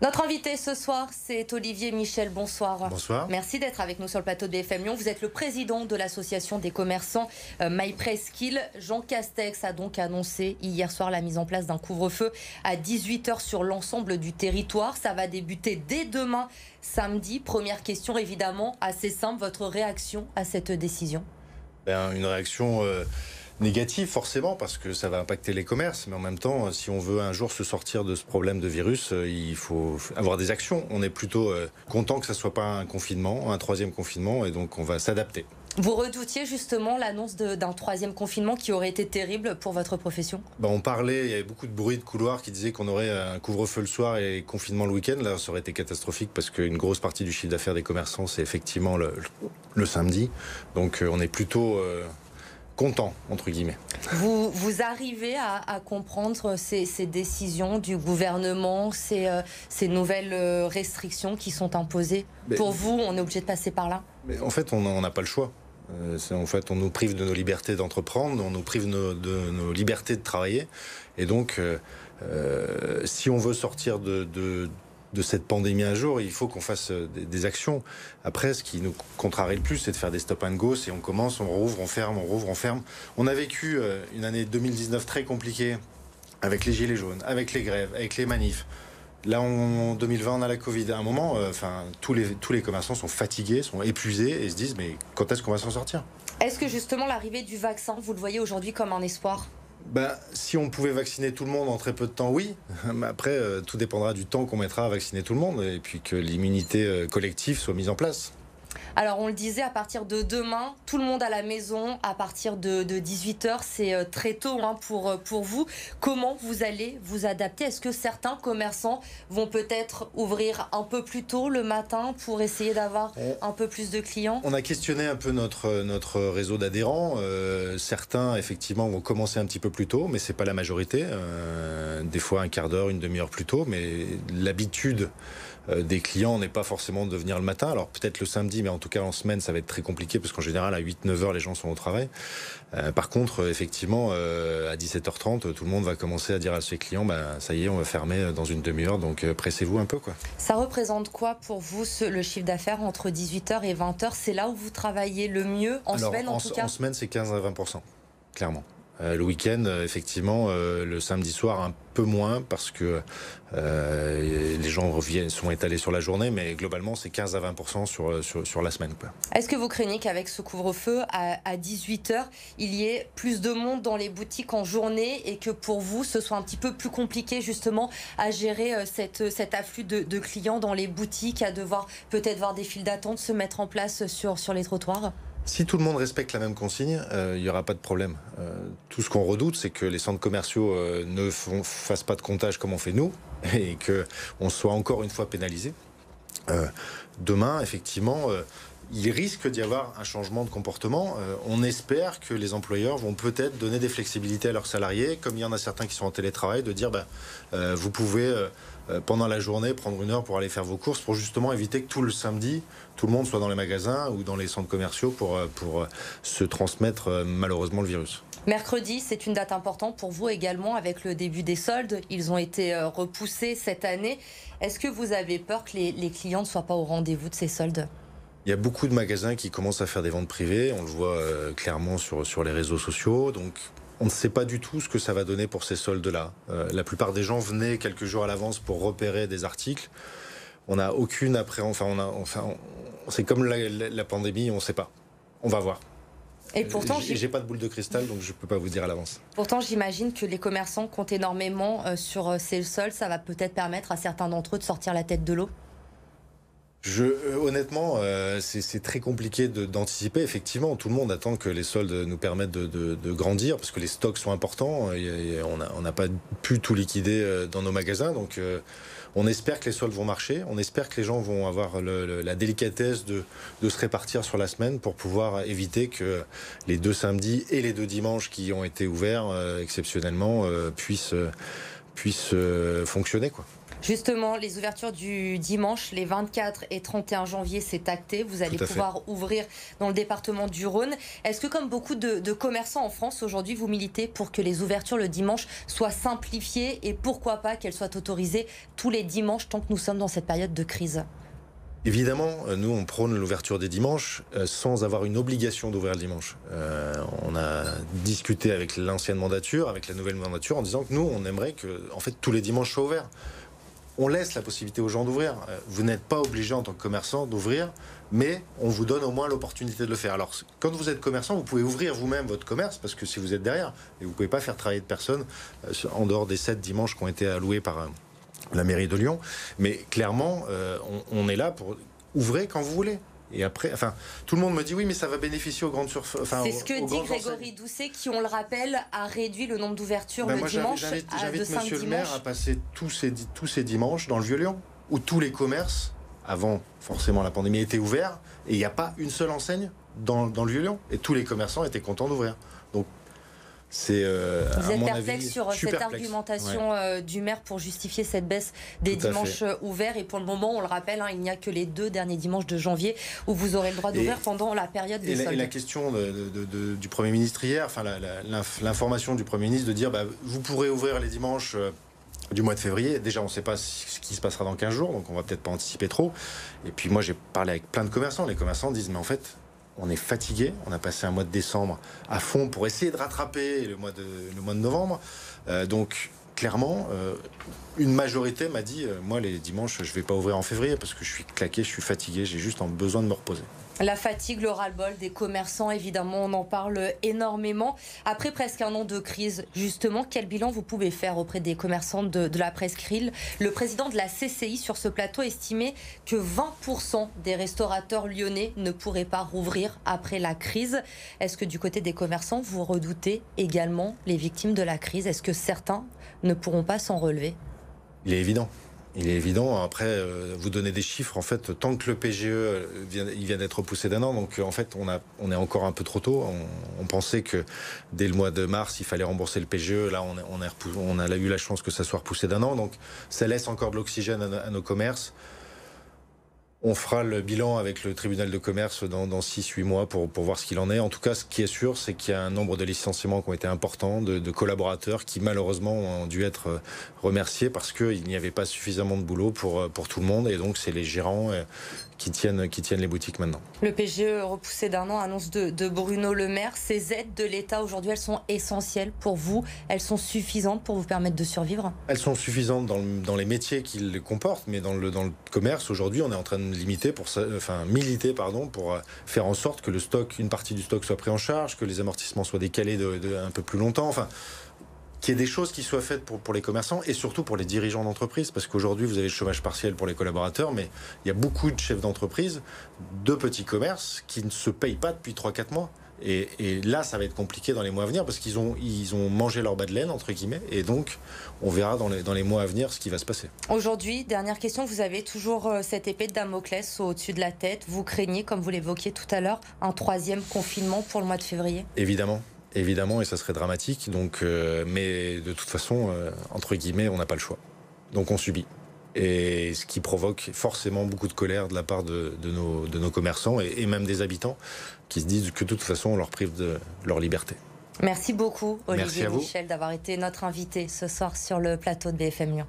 Notre invité ce soir, c'est Olivier Michel. Bonsoir. Bonsoir. Merci d'être avec nous sur le plateau de BFM Lyon. Vous êtes le président de l'association des commerçants MyPresqu'île. Jean Castex a donc annoncé hier soir la mise en place d'un couvre-feu à 18h sur l'ensemble du territoire. Ça va débuter dès demain, samedi. Première question évidemment assez simple. Votre réaction à cette décision? Une réaction négative forcément, parce que ça va impacter les commerces, mais en même temps, si on veut un jour se sortir de ce problème de virus, il faut avoir des actions. On est plutôt content que ça ne soit pas un confinement, un troisième confinement, et donc on va s'adapter. Vous redoutiez justement l'annonce d'un troisième confinement qui aurait été terrible pour votre profession? On parlait, il y avait beaucoup de bruit de couloir qui disait qu'on aurait un couvre-feu le soir et confinement le week-end. Là, ça aurait été catastrophique parce qu'une grosse partie du chiffre d'affaires des commerçants, c'est effectivement le samedi. Donc on est plutôt content, entre guillemets. Vous arrivez à comprendre ces décisions du gouvernement, ces nouvelles restrictions qui sont imposées? Pour vous, on est obligé de passer par là? En fait, on n'a pas le choix. En fait, on nous prive de nos libertés d'entreprendre, on nous prive de nos libertés de travailler. Et donc, si on veut sortir de cette pandémie un jour, il faut qu'on fasse des actions. Après, ce qui nous contrarie le plus, c'est de faire des stop and go. Si on commence, on rouvre, on ferme, on rouvre, on ferme. On a vécu une année 2019 très compliquée, avec les gilets jaunes, avec les grèves, avec les manifs. Là, en 2020, on a la Covid. À un moment, tous les commerçants sont fatigués, sont épuisés et se disent, mais quand est-ce qu'on va s'en sortir? Est-ce que justement l'arrivée du vaccin, vous le voyez aujourd'hui comme un espoir? Si on pouvait vacciner tout le monde en très peu de temps, oui. Mais après, tout dépendra du temps qu'on mettra à vacciner tout le monde et puis que l'immunité collective soit mise en place. Alors on le disait, à partir de demain, tout le monde à la maison, à partir de 18h, c'est très tôt pour vous. Comment vous allez vous adapter? Est-ce que certains commerçants vont peut-être ouvrir un peu plus tôt le matin pour essayer d'avoir un peu plus de clients? On a questionné un peu notre réseau d'adhérents. Certains, effectivement, vont commencer un petit peu plus tôt, mais c'est pas la majorité. Des fois un quart d'heure, une demi-heure plus tôt, mais l'habitude des clients n'est pas forcément de venir le matin. Alors peut-être le samedi, mais en tout cas en semaine, ça va être très compliqué parce qu'en général, à 8-9 heures, les gens sont au travail. Par contre, effectivement, à 17h30, tout le monde va commencer à dire à ses clients, ça y est, on va fermer dans une demi-heure, donc pressez-vous un peu, quoi. Ça représente quoi pour vous, le chiffre d'affaires entre 18h et 20h? C'est là où vous travaillez le mieux, semaine en tout cas? En semaine, c'est 15 à 20%, clairement. Le week-end, effectivement, le samedi soir, un peu moins parce que les gens sont étalés sur la journée, mais globalement, c'est 15 à 20% sur la semaine, quoi. Est-ce que vous craignez qu'avec ce couvre-feu à 18h, il y ait plus de monde dans les boutiques en journée et que pour vous, ce soit un petit peu plus compliqué justement à gérer cet afflux de clients dans les boutiques, à devoir peut-être voir des files d'attente se mettre en place sur les trottoirs? Si tout le monde respecte la même consigne, il n'y aura pas de problème. Tout ce qu'on redoute, c'est que les centres commerciaux ne fassent pas de comptage comme on fait nous et qu'on soit encore une fois pénalisé. Demain, effectivement, il risque d'y avoir un changement de comportement. On espère que les employeurs vont peut-être donner des flexibilités à leurs salariés, comme il y en a certains qui sont en télétravail, de dire vous pouvez pendant la journée prendre une heure pour aller faire vos courses, pour justement éviter que tout le samedi, tout le monde soit dans les magasins ou dans les centres commerciaux pour se transmettre malheureusement le virus. Mercredi, c'est une date importante pour vous également avec le début des soldes. Ils ont été repoussés cette année. Est-ce que vous avez peur que les clients ne soient pas au rendez-vous de ces soldes? Il y a beaucoup de magasins qui commencent à faire des ventes privées. On le voit clairement sur les réseaux sociaux. Donc, on ne sait pas du tout ce que ça va donner pour ces soldes-là. La plupart des gens venaient quelques jours à l'avance pour repérer des articles. On n'a aucune c'est comme la pandémie, on ne sait pas. On va voir. Et pourtant, j'ai pas de boule de cristal, donc je peux pas vous dire à l'avance. Pourtant, j'imagine que les commerçants comptent énormément sur ces soldes. Ça va peut-être permettre à certains d'entre eux de sortir la tête de l'eau. Honnêtement, c'est très compliqué d'anticiper. Effectivement, tout le monde attend que les soldes nous permettent de grandir parce que les stocks sont importants. On n'a pas pu tout liquider dans nos magasins. Donc, on espère que les soldes vont marcher. On espère que les gens vont avoir la délicatesse de se répartir sur la semaine pour pouvoir éviter que les 2 samedis et les 2 dimanches qui ont été ouverts exceptionnellement puissent fonctionner, quoi. Justement, les ouvertures du dimanche, les 24 et 31 janvier, c'est acté. Vous allez pouvoir ouvrir dans le département du Rhône. Est-ce que, comme beaucoup de commerçants en France, aujourd'hui, vous militez pour que les ouvertures le dimanche soient simplifiées et pourquoi pas qu'elles soient autorisées tous les dimanches tant que nous sommes dans cette période de crise? Évidemment, nous, on prône l'ouverture des dimanches sans avoir une obligation d'ouvrir le dimanche. On a discuté avec l'ancienne mandature, avec la nouvelle mandature, en disant que nous, on aimerait que, en fait, tous les dimanches soient ouverts. On laisse la possibilité aux gens d'ouvrir. Vous n'êtes pas obligé en tant que commerçant d'ouvrir, mais on vous donne au moins l'opportunité de le faire. Alors, quand vous êtes commerçant, vous pouvez ouvrir vous-même votre commerce, parce que si vous êtes derrière, et vous ne pouvez pas faire travailler de personne en dehors des 7 dimanches qui ont été alloués par la mairie de Lyon. Mais clairement, on est là pour ouvrir quand vous voulez. Et après, enfin, tout le monde me dit oui, mais ça va bénéficier aux grandes surfaces. Enfin, c'est ce que dit Grégory Doucet, qui, on le rappelle, a réduit le nombre d'ouvertures le dimanche à de 5 dimanches. J'invite monsieur le maire à passer tous ces dimanches dans le Vieux-Lyon, où tous les commerces, avant forcément la pandémie, étaient ouverts, et il n'y a pas une seule enseigne dans le Vieux-Lyon. Et tous les commerçants étaient contents d'ouvrir. Donc, c'est vous êtes perplexe sur cette argumentation du maire pour justifier cette baisse des dimanches ouverts. Et pour le moment, on le rappelle, il n'y a que les 2 derniers dimanches de janvier où vous aurez le droit d'ouvrir pendant la période des soldes. Et la question du Premier ministre hier, enfin l'information du Premier ministre de dire vous pourrez ouvrir les dimanches du mois de février. Déjà, on ne sait pas ce qui se passera dans 15 jours, donc on va peut-être pas anticiper trop. Et puis moi, j'ai parlé avec plein de commerçants. Les commerçants disent mais en fait, on est fatigué, on a passé un mois de décembre à fond pour essayer de rattraper le mois de novembre. Donc, clairement, une majorité m'a dit moi, les dimanches, je ne vais pas ouvrir en février parce que je suis claqué, je suis fatigué, j'ai juste besoin de me reposer. La fatigue, le ras-le-bol des commerçants, évidemment, on en parle énormément. Après presque un an de crise, justement, quel bilan vous pouvez faire auprès des commerçants de la presqu'île? Le président de la CCI sur ce plateau estimait que 20% des restaurateurs lyonnais ne pourraient pas rouvrir après la crise. Est-ce que du côté des commerçants, vous redoutez également les victimes de la crise? Est-ce que certains ne pourront pas s'en relever? Il est évident. Il est évident. Après, vous donnez des chiffres. En fait, tant que le PGE vient d'être repoussé d'1 an, donc en fait, on est encore un peu trop tôt. On pensait que dès le mois de mars, il fallait rembourser le PGE. Là, on a eu la chance que ça soit repoussé d'1 an. Donc, ça laisse encore de l'oxygène à nos commerces. On fera le bilan avec le tribunal de commerce dans 6-8 mois pour voir ce qu'il en est. En tout cas, ce qui est sûr, c'est qu'il y a un nombre de licenciements qui ont été importants, de collaborateurs qui malheureusement ont dû être remerciés parce qu'il n'y avait pas suffisamment de boulot pour tout le monde. Et donc, c'est les gérants qui tiennent les boutiques maintenant. Le PGE repoussé d'1 an, annonce de Bruno Le Maire. Ces aides de l'État aujourd'hui, elles sont essentielles pour vous? Elles sont suffisantes pour vous permettre de survivre? Elles sont suffisantes dans les métiers qu'ils comportent, mais dans le commerce, aujourd'hui, on est en train de militer pour faire en sorte que une partie du stock soit pris en charge, que les amortissements soient décalés un peu plus longtemps, enfin, qu'il y ait des choses qui soient faites pour les commerçants et surtout pour les dirigeants d'entreprise, parce qu'aujourd'hui, vous avez le chômage partiel pour les collaborateurs, mais il y a beaucoup de chefs d'entreprise, de petits commerces, qui ne se payent pas depuis 3-4 mois. Et là, ça va être compliqué dans les mois à venir parce qu'ils ont mangé leur bas de laine, entre guillemets, et donc on verra dans les mois à venir ce qui va se passer. Aujourd'hui, dernière question, vous avez toujours cette épée de Damoclès au-dessus de la tête. Vous craignez, comme vous l'évoquiez tout à l'heure, un 3e confinement pour le mois de février? Évidemment, et ça serait dramatique. Donc, mais de toute façon, entre guillemets, on n'a pas le choix. Donc on subit. Et ce qui provoque forcément beaucoup de colère de la part de nos commerçants et même des habitants qui se disent que de toute façon on leur prive de leur liberté. Merci beaucoup Olivier Michel d'avoir été notre invité ce soir sur le plateau de BFM Lyon.